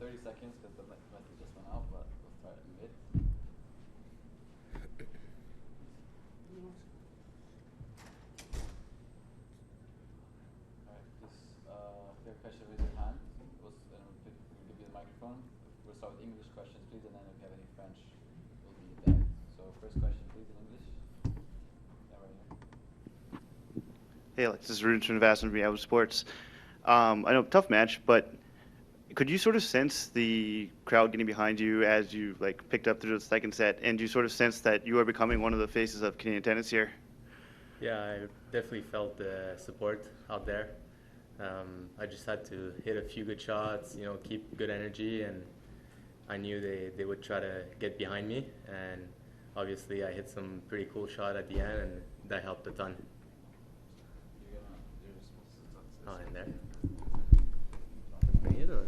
30 seconds because the message just went out, but we'll start in mid. Alright, just if you have a question, raise your hand. We'll give you the microphone. We'll start with English questions, please, and then if you have any French, we'll be there. So first question, please, in English. Yeah, right here. Hey, Alex, this is Ruben Srinivasan from Yahoo Sports. I know, tough match, but could you sort of sense the crowd getting behind you as you picked up through the second set, and do you sort of sense that you are becoming one of the faces of Canadian tennis here? Yeah, I definitely felt the support out there. I just had to hit a few good shots, keep good energy, and I knew they would try to get behind me, and obviously I hit some pretty cool shot at the end, and that helped a ton. Oh, in there. Bring it or?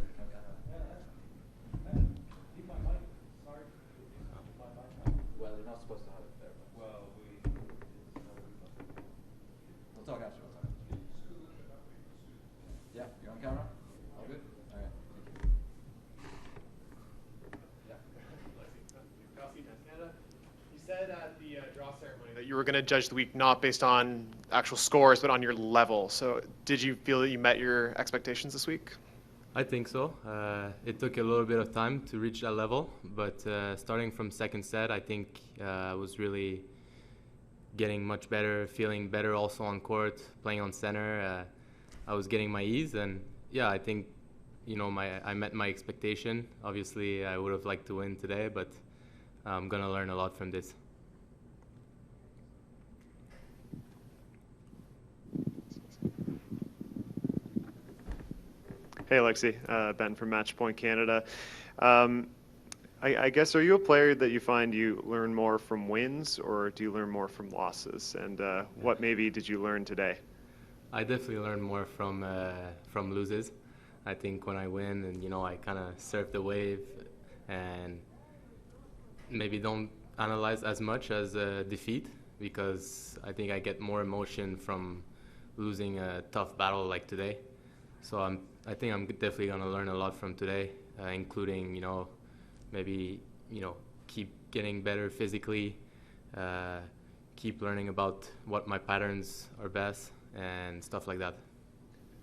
Well, you're not supposed to have it there. But well, we'll talk after. Yeah, you're on camera? All good? All right. Yeah. You said at the draw ceremony that you were going to judge the week not based on actual scores, but on your level. So did you feel that you met your expectations this week? I think so. It took a little bit of time to reach that level, but starting from second set, I think I was really getting much better, feeling better also on court, playing on center. I was getting my ease, and yeah, I think I met my expectation. Obviously, I would have liked to win today, but I'm gonna learn a lot from this. Hey, Alexi, Ben from Match Point Canada. I guess, are you a player that you find you learn more from wins, or do you learn more from losses? And what maybe did you learn today? I definitely learn more from losses. I think when I win and I kind of surf the wave and maybe don't analyze as much as defeat, because I think I get more emotion from losing a tough battle like today. So I think I'm definitely going to learn a lot from today, including, maybe, keep getting better physically, keep learning about what my patterns are best and stuff like that.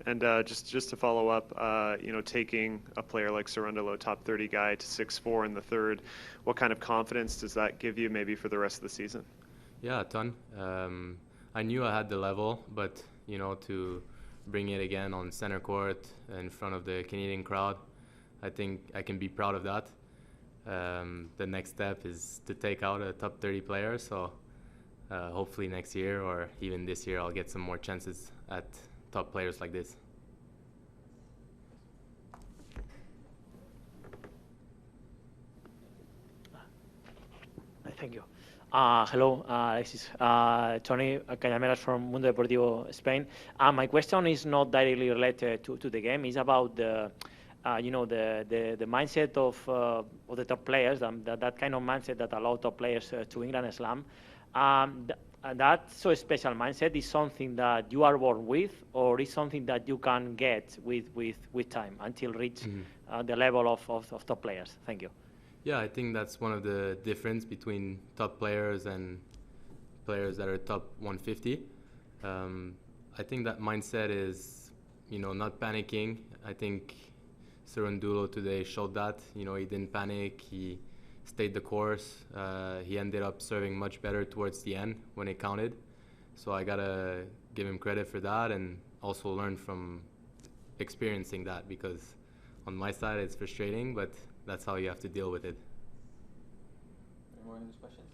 And just to follow up, taking a player like Cerundolo, top 30 guy, to 6-4 in the third, what kind of confidence does that give you maybe for the rest of the season? Yeah, a ton. I knew I had the level, but, to bring it again on center court in front of the Canadian crowd, I think I can be proud of that. The next step is to take out a top 30 player, so hopefully next year or even this year I'll get some more chances at top players like this. Thank you. Hello, Alexis. Tony Cañameras from Mundo Deportivo, Spain. My question is not directly related to the game. It's about the mindset of the top players, that kind of mindset that allow top players to win Grand Slam. That so special mindset is something that you are born with, or is something that you can get with time until reach the level of top players? Thank you. Yeah, I think that's one of the difference between top players and players that are top 150. I think that mindset is, not panicking. I think Cerundolo today showed that. He didn't panic. He stayed the course. He ended up serving much better towards the end when it counted. So I gotta give him credit for that, and also learn from experiencing that, because on my side it's frustrating, but that's how you have to deal with it. Any more English questions?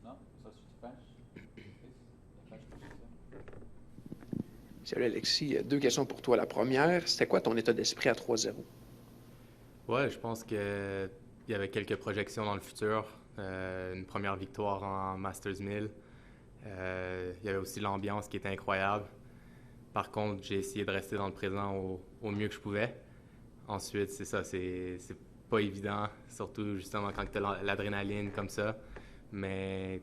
No? So switch to French. Please. French questions. Salut Alexis, deux questions pour toi. La première, c'était quoi ton état d'esprit à 3-0? Ouais, je pense qu'il y avait quelques projections dans le futur. Une première victoire en Masters 1000. Il y avait aussi l'ambiance qui était incroyable. Par contre, j'ai essayé de rester dans le présent au mieux que je pouvais. Ensuite, c'est ça, c'est pas évident, surtout justement quand tu as l'adrénaline comme ça. Mais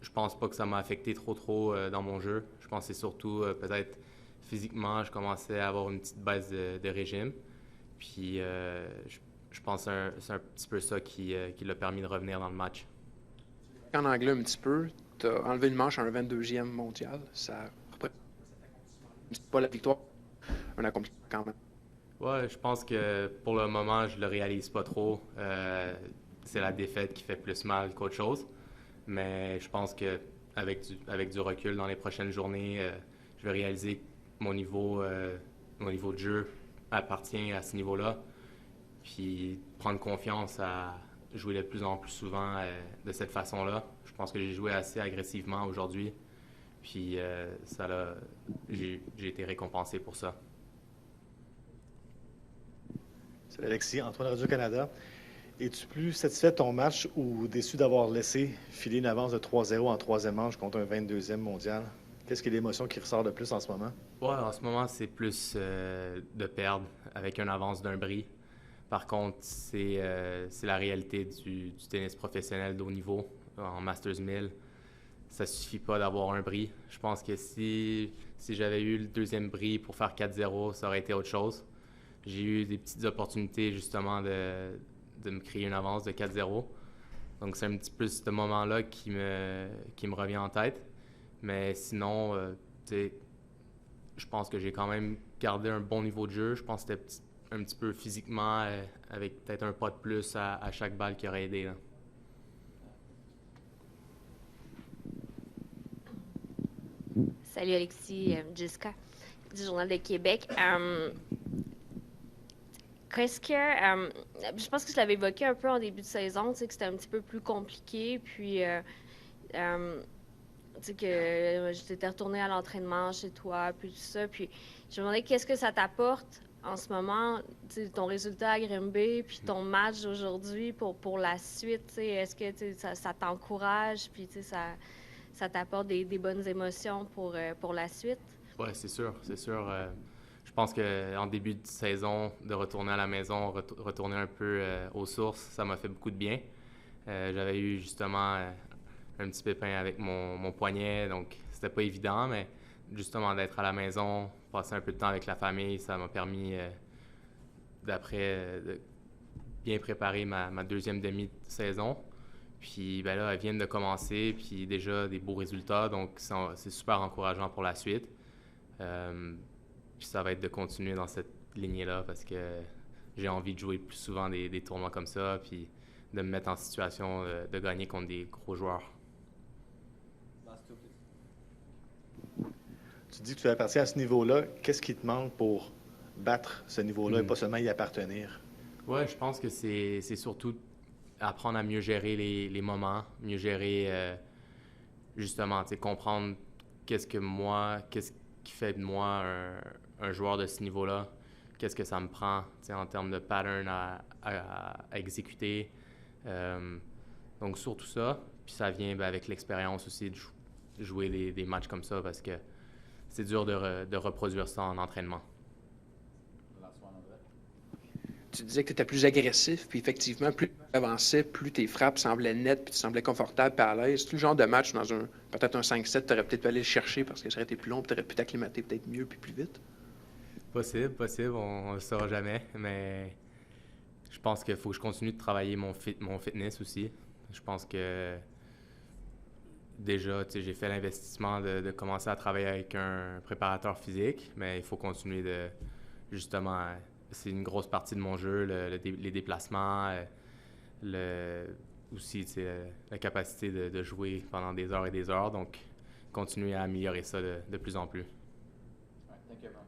je pense pas que ça m'a affecté trop dans mon jeu. Je pense que c'est surtout peut-être physiquement, je commençais à avoir une petite baisse de régime. Puis je pense que c'est un petit peu ça qui l'a permis de revenir dans le match. En anglais, un petit peu, tu as enlevé une manche en un 22e mondial. Ça représente pas la victoire, un accomplissement quand même. Ouais, je pense que pour le moment, je le réalise pas trop. C'est la défaite qui fait plus mal qu'autre chose. Mais je pense que avec du recul dans les prochaines journées, je vais réaliser que mon niveau de jeu appartient à ce niveau-là. Puis prendre confiance à jouer de plus en plus souvent de cette façon-là. Je pense que j'ai joué assez agressivement aujourd'hui. Puis j'ai été récompensé pour ça. Salut Alexis, Antoine Radio-Canada. Es-tu plus satisfait de ton match ou déçu d'avoir laissé filer une avance de 3-0 en troisième manche contre un 22e mondial? Qu'est-ce qui est l'émotion qui ressort de plus en ce moment? Ouais, en ce moment, c'est plus de perdre avec une avance d'un bris. Par contre, c'est la réalité du tennis professionnel de haut niveau en Masters 1000. Ça suffit pas d'avoir un bris. Je pense que si j'avais eu le deuxième bris pour faire 4-0, ça aurait été autre chose. J'ai eu des petites opportunités justement de me créer une avance de 4-0. Donc c'est un petit peu ce moment-là qui me revient en tête. Mais sinon, je pense que j'ai quand même gardé un bon niveau de jeu. Je pense que c'était un petit peu physiquement, avec peut-être un pas de plus à chaque balle qui aurait aidé, là. Salut Alexis, Jessica du Journal de Québec. Qu'est-ce que. Je pense que je l'avais évoqué un peu en début de saison, tu sais, que c'était un petit peu plus compliqué. Puis, tu sais, que j'étais retournée à l'entraînement chez toi, puis tout ça. Puis, je me demandais qu'est-ce que ça t'apporte en ce moment, tu sais, ton résultat à Grimby, puis ton match d'aujourd'hui pour la suite. Tu sais, est-ce que tu sais, ça t'encourage, puis tu sais, ça t'apporte des bonnes émotions pour la suite? Oui, c'est sûr, c'est sûr. Je pense qu'en début de saison, de retourner à la maison, retourner un peu aux sources, ça m'a fait beaucoup de bien. J'avais eu justement un petit pépin avec mon poignet, donc c'était pas évident, mais justement d'être à la maison, passer un peu de temps avec la famille, ça m'a permis de bien préparer ma deuxième demi-saison. Puis ben là, elles viennent de commencer, puis déjà des beaux résultats, donc c'est super encourageant pour la suite. Puis ça va être de continuer dans cette lignée-là parce que j'ai envie de jouer plus souvent des tournois comme ça, puis de me mettre en situation de gagner contre des gros joueurs. Last two, please. Tu dis que tu appartiens à ce niveau-là. Qu'est-ce qui te manque pour battre ce niveau-là et Mm. pas seulement y appartenir? Ouais, je pense que c'est surtout apprendre à mieux gérer les moments, mieux gérer justement, tu sais, comprendre qu'est-ce qui fait de moi un joueur de ce niveau-là, qu'est-ce que ça me prend, tu sais, en termes de pattern à exécuter. Donc surtout ça, puis ça vient avec l'expérience aussi de jouer des matchs comme ça parce que c'est dur de reproduire ça en entraînement. Last one over there. Tu disais que tu étais plus agressif, puis effectivement, plus tu avançais, plus tes frappes semblaient nettes, puis tu semblais confortable et à l'aise. C'est le genre de match dans peut-être un 5-7, tu aurais peut-être pu aller le chercher parce que ça aurait été plus long, puis tu aurais pu t'acclimater peut-être mieux puis plus vite. Possible, on ne le saura jamais, mais je pense qu'il faut que je continue de travailler mon fitness aussi. Je pense que déjà, tu sais, j'ai fait l'investissement de commencer à travailler avec un préparateur physique, mais il faut continuer justement, c'est une grosse partie de mon jeu, les déplacements, aussi, tu sais, la capacité de jouer pendant des heures et des heures, donc continuer à améliorer ça de plus en plus. All right, thank you, everyone.